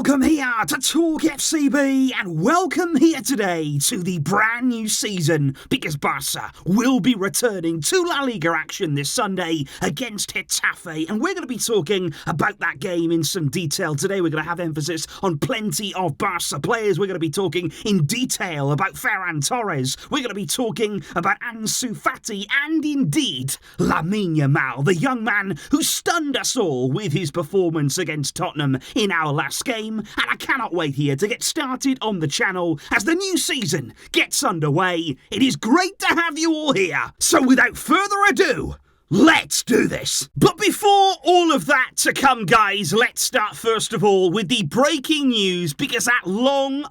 Welcome here to TalkFCB and welcome here today to the brand new season because Barça will be returning to La Liga action this Sunday against Getafe, and we're going to be talking about that game in some detail today. We're going to have emphasis on plenty of Barça players. We're going to be talking in detail about Ferran Torres. We're going to be talking about Ansu Fati and indeed Lamine Yamal, the young man who stunned us all with his performance against Tottenham in our last game. And I cannot wait here to get started on the channel as the new season gets underway. It is great to have you all here. So without further ado, let's do this. But before all of that to come, guys, let's start first of all with the breaking news, because at long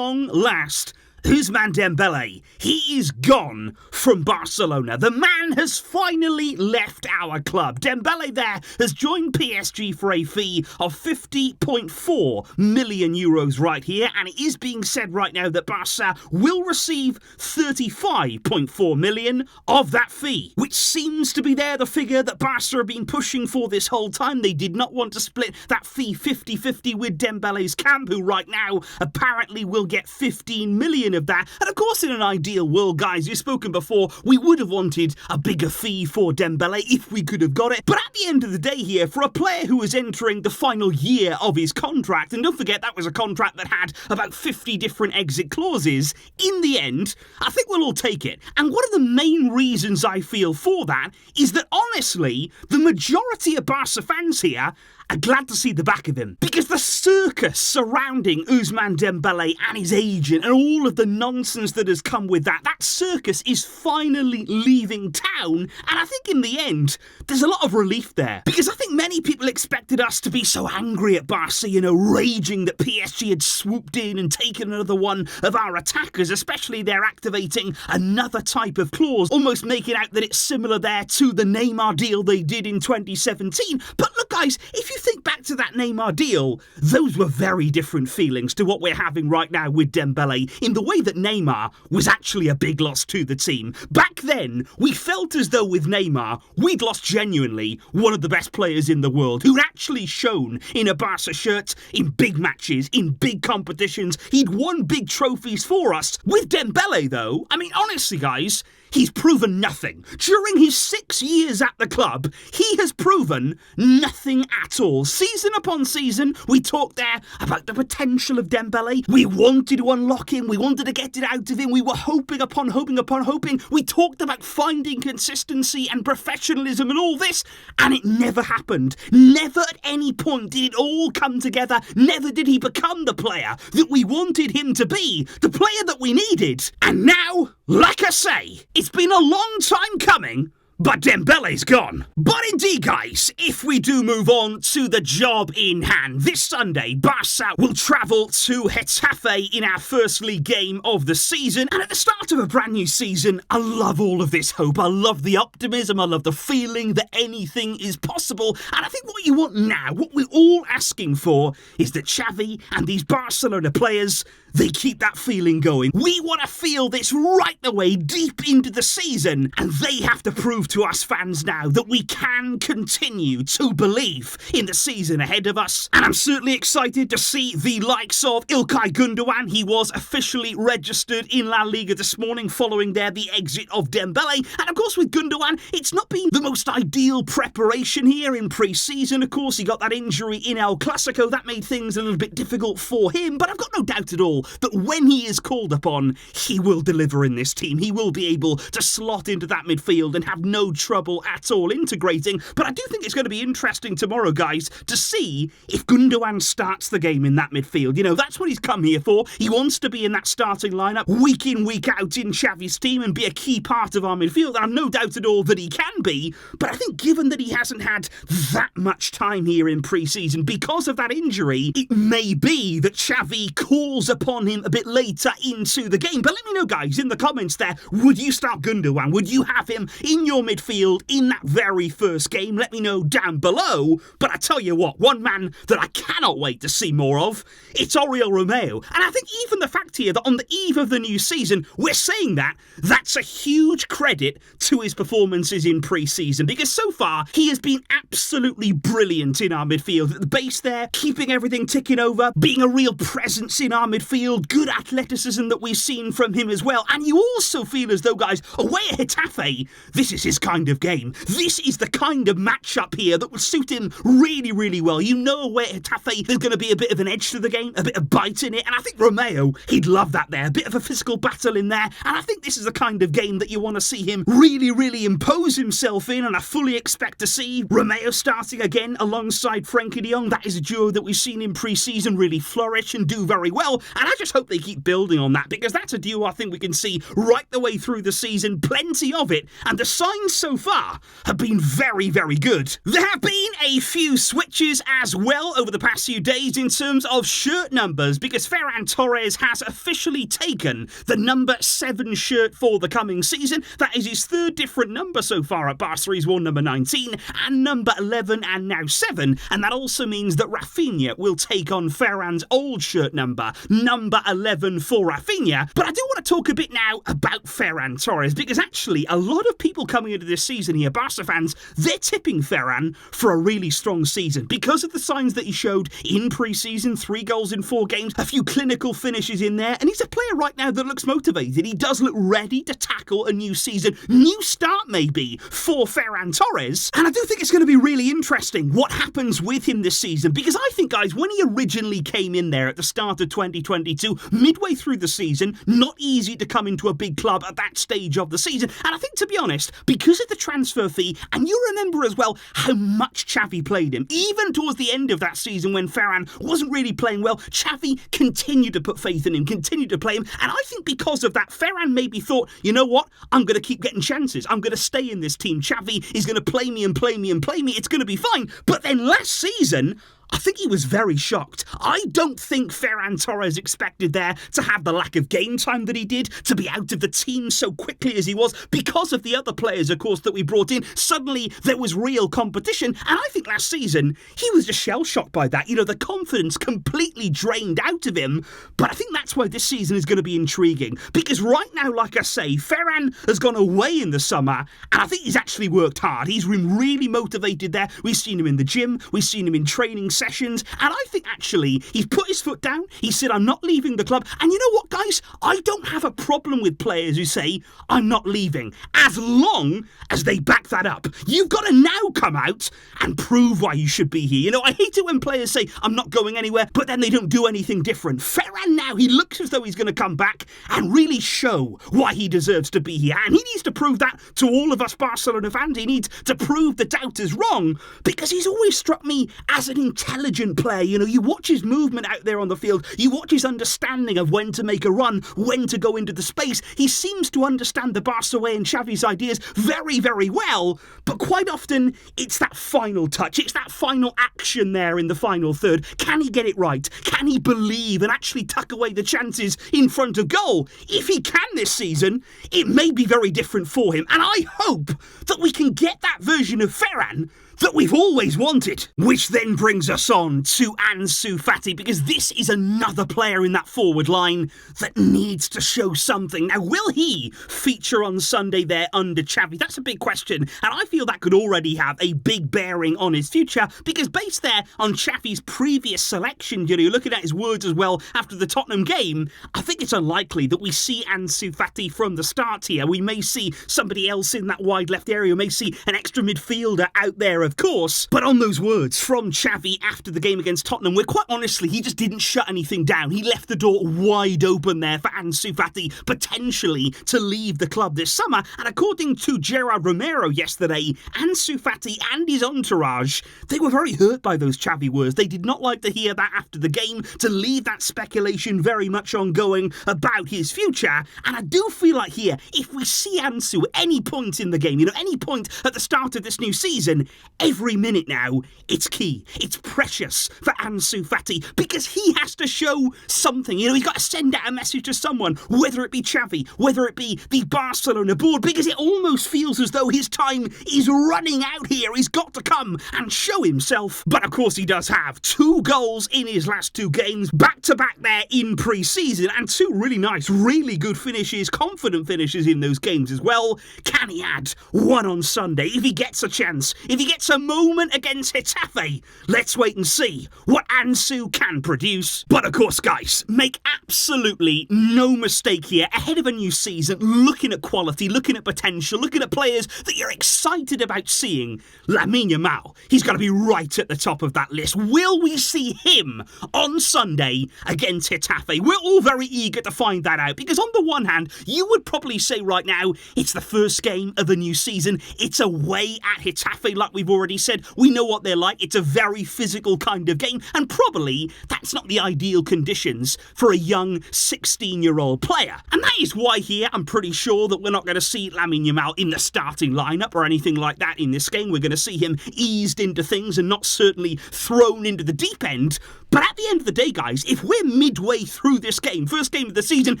last, Ousmane Dembélé, he is gone from Barcelona. The man has finally left our club. Dembélé there has joined PSG for a fee of 50.4 million euros right here, and it is being said right now that Barca will receive 35.4 million of that fee, which seems to be the figure that Barca have been pushing for this whole time. They did not want to split that fee 50-50 with Dembele's camp, who right now apparently will get 15 million of that. And of course, in an ideal world, guys, we've spoken before, we would have wanted a bigger fee for Dembele if we could have got it. But at the end of the day here, for a player who is entering the final year of his contract, and don't forget that was a contract that had about 50 different exit clauses, in the end, I think we'll all take it. And one of the main reasons I feel for that is that honestly, the majority of Barca fans here are glad to see the back of him, because the circus surrounding Ousmane Dembele and his agent and all of the nonsense that has come with that circus is finally leaving town. And I think in the end, there's a lot of relief there, because I think many people expected us to be so angry at Barca, raging that PSG had swooped in and taken another one of our attackers, especially they're activating another type of clause, almost making out that it's similar there to the Neymar deal they did in 2017. But look, guys, if you think back to that Neymar deal, those were very different feelings to what we're having right now with Dembele, in the way that Neymar was actually a big loss to the team. Back then, we felt as though with Neymar, we'd lost genuinely one of the best players in the world, who'd actually shown in a Barca shirt, in big matches, in big competitions. He'd won big trophies for us. With Dembele, though, I mean, honestly, guys, he's proven nothing. During his 6 years at the club, he has proven nothing at all. Season upon season, we talked there about the potential of Dembele. We wanted to unlock him. We wanted to get it out of him. We were hoping upon hoping. We talked about finding consistency and professionalism and all this, and it never happened. Never at any point did it all come together. Never did he become the player that we wanted him to be, the player that we needed. And now, like I say, it's been a long time coming, but Dembele's gone. But indeed, guys, if we do move on to the job in hand, this Sunday, Barca will travel to Getafe in our first league game of the season. And at the start of a brand new season, I love all of this hope. I love the optimism. I love the feeling that anything is possible. And I think what you want now, what we're all asking for, is that Xavi and these Barcelona players, they keep that feeling going. We want to feel this right the way deep into the season, and they have to prove to us fans now that we can continue to believe in the season ahead of us. And I'm certainly excited to see the likes of İlkay Gündoğan. He was officially registered in La Liga this morning following the exit of Dembele. And of course with Gündoğan, it's not been the most ideal preparation here in pre-season. Of course, he got that injury in El Clasico. That made things a little bit difficult for him. But I've got no doubt at all that when he is called upon, he will deliver in this team. He will be able to slot into that midfield and have no trouble at all integrating. But I do think it's going to be interesting tomorrow, guys, to see if Gündoğan starts the game in that midfield. That's what he's come here for. He wants to be in that starting lineup week in, week out in Xavi's team and be a key part of our midfield. And I've no doubt at all that he can be. But I think given that he hasn't had that much time here in pre-season because of that injury, it may be that Xavi calls upon on him a bit later into the game. But let me know, guys, in the comments there, would you start Gundogan? Would you have him in your midfield in that very first game? Let me know down below. But I tell you what, one man that I cannot wait to see more of, it's Oriol Romeu. And I think even the fact here that on the eve of the new season, we're saying that's a huge credit to his performances in pre-season, because so far he has been absolutely brilliant in our midfield. At the base there, keeping everything ticking over, being a real presence in our midfield, good athleticism that we've seen from him as well. And you also feel as though, guys, away at Getafe, this is his kind of game. This is the kind of matchup here that will suit him really, really well. You know, away at Getafe, there's going to be a bit of an edge to the game, a bit of bite in it, and I think Romeu, he'd love that there. A bit of a physical battle in there, and I think this is the kind of game that you want to see him really, really impose himself in, and I fully expect to see Romeu starting again alongside Frenkie de Jong. That is a duo that we've seen in pre-season really flourish and do very well, and I just hope they keep building on that, because that's a duo I think we can see right the way through the season, plenty of it, and the signs so far have been very, very good. There have been a few switches as well over the past few days in terms of shirt numbers, because Ferran Torres has officially taken the number 7 shirt for the coming season. That is his third different number so far at Barca. He's worn number 19 and number 11 and now 7, and that also means that Rafinha will take on Ferran's old shirt number 11 for Rafinha. But I do want to talk a bit now about Ferran Torres, because actually a lot of people coming into this season here, Barca fans, they're tipping Ferran for a really strong season because of the signs that he showed in pre-season. 3 goals in 4 games, a few clinical finishes in there, and he's a player right now that looks motivated. He does look ready to tackle a new season, new start maybe for Ferran Torres, and I do think it's going to be really interesting what happens with him this season, because I think, guys, when he originally came in there at the start of 2022, midway through the season, not easy to come into a big club at that stage of the season, and I think, to be honest, because of the transfer fee, and you remember as well how much Xavi played him, even towards the end of that season when Ferran wasn't really playing well, Xavi continued to put faith in him, continued to play him, and I think because of that, Ferran maybe thought, you know what, I'm going to keep getting chances, I'm going to stay in this team, Xavi is going to play me and play me and play me, it's going to be fine. But then last season, I think he was very shocked. I don't think Ferran Torres expected there to have the lack of game time that he did, to be out of the team so quickly as he was, because of the other players, of course, that we brought in. Suddenly, there was real competition, and I think last season, he was just shell-shocked by that. You know, the confidence completely drained out of him, but I think that's why this season is going to be intriguing, because right now, like I say, Ferran has gone away in the summer, and I think he's actually worked hard. He's been really motivated there. We've seen him in the gym, we've seen him in training sessions, and I think actually he's put his foot down. He said, I'm not leaving the club. And you know what, guys? I don't have a problem with players who say, I'm not leaving, as long as they back that up. You've got to now come out and prove why you should be here. You know, I hate it when players say, I'm not going anywhere, but then they don't do anything different. Ferran now, he looks as though he's going to come back and really show why he deserves to be here. And he needs to prove that to all of us Barcelona fans. He needs to prove the doubters wrong, because he's always struck me as an intelligent player. You know, you watch his movement out there on the field, you watch his understanding of when to make a run, when to go into the space. He seems to understand the Barca way and Xavi's ideas very, very well, but quite often it's that final touch, it's that final action there in the final third. Can he get it right? Can he believe and actually tuck away the chances in front of goal? If he can this season, it may be very different for him, and I hope that we can get that version of Ferran that we've always wanted. Which then brings us on to Ansu Fati, because this is another player in that forward line that needs to show something. Now, will he feature on Sunday there under Xavi? That's a big question, and I feel that could already have a big bearing on his future, because based there on Xavi's previous selection, you know, looking at his words as well after the Tottenham game, I think it's unlikely that we see Ansu Fati from the start here. We may see somebody else in that wide left area, we may see an extra midfielder out there, of course, but on those words from Xavi after the game against Tottenham, where quite honestly, he just didn't shut anything down. He left the door wide open there for Ansu Fati potentially to leave the club this summer, and according to Gerard Romero yesterday, Ansu Fati and his entourage, they were very hurt by those Xavi words. They did not like to hear that after the game, to leave that speculation very much ongoing about his future, and I do feel like here, if we see Ansu at any point in the game, you know, any point at the start of this new season, every minute now, it's key. It's precious for Ansu Fati because he has to show something. He's got to send out a message to someone, whether it be Xavi, whether it be the Barcelona board, because it almost feels as though his time is running out here. He's got to come and show himself. But of course he does have 2 goals in his last 2 games, back-to-back there in pre-season, and 2 really nice, really good finishes, confident finishes in those games as well. Can he add 1 on Sunday if he gets a chance, if he gets a moment against Getafe? Let's wait and see what Ansu can produce. But of course, guys, make absolutely no mistake here. Ahead of a new season, looking at quality, looking at potential, looking at players that you're excited about seeing, Lamine Yamal, he's got to be right at the top of that list. Will we see him on Sunday against Getafe? We're all very eager to find that out, because on the one hand, you would probably say right now, it's the first game of a new season. It's away at Getafe, like we've already said. We know what they're like. It's a very physical kind of game, and probably that's not the ideal conditions for a young 16-year-old player. And that is why here I'm pretty sure that we're not going to see Lamine Yamal in the starting lineup or anything like that in this game. We're going to see him eased into things and not certainly thrown into the deep end. But at the end of the day, guys, if we're midway through this game, first game of the season,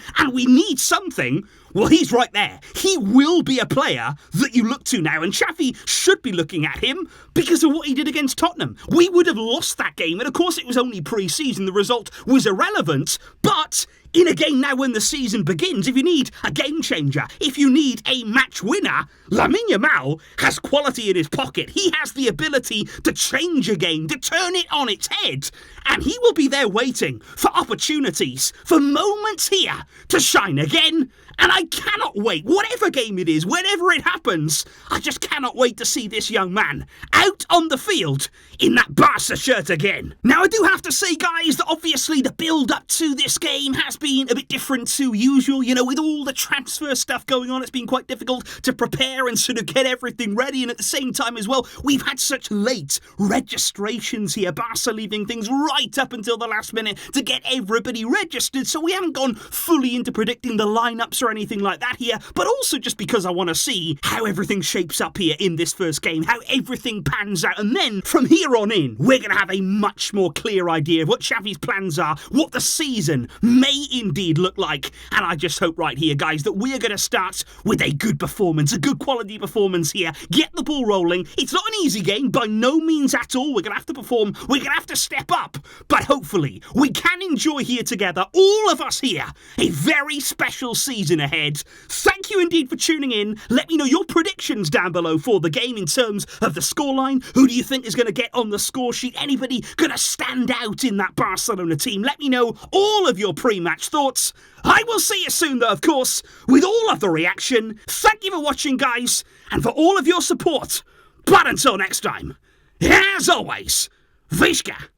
and we need something, well, he's right there. He will be a player that you look to now, and Xavi should be looking at him because of what he did against Tottenham. We would have lost that game, and of course it was only pre-season. The result was irrelevant, but in a game now when the season begins, if you need a game changer, if you need a match winner, Lamine Yamal has quality in his pocket. He has the ability to change a game, to turn it on its head, and he will be there waiting for opportunities, for moments here to shine again. And I cannot wait, whatever game it is, whenever it happens, I just cannot wait to see this young man out on the field in that Barca shirt again. Now, I do have to say, guys, that obviously the build-up to this game has been a bit different to usual. With all the transfer stuff going on, it's been quite difficult to prepare and sort of get everything ready. And at the same time as well, we've had such late registrations here. Barca leaving things right up until the last minute to get everybody registered. So we haven't gone fully into predicting the lineups or anything like that here, but also just because I want to see how everything shapes up here in this first game, how everything pans out, and then from here on in, we're going to have a much more clear idea of what Xavi's plans are, what the season may indeed look like, and I just hope right here, guys, that we're going to start with a good performance, a good quality performance here, get the ball rolling. It's not an easy game, by no means at all. We're going to have to perform, we're going to have to step up, but hopefully we can enjoy here together, all of us here, a very special season ahead. Thank you indeed for tuning in. Let me know your predictions down below for the game in terms of the scoreline. Who do you think is going to get on the score sheet? Anybody going to stand out in that Barcelona team? Let me know all of your pre-match thoughts. I will see you soon though, of course, with all of the reaction. Thank you for watching, guys, and for all of your support. But until next time, as always, Visca,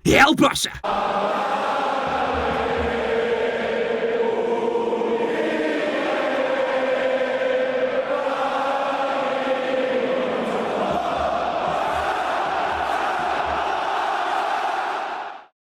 El Barça.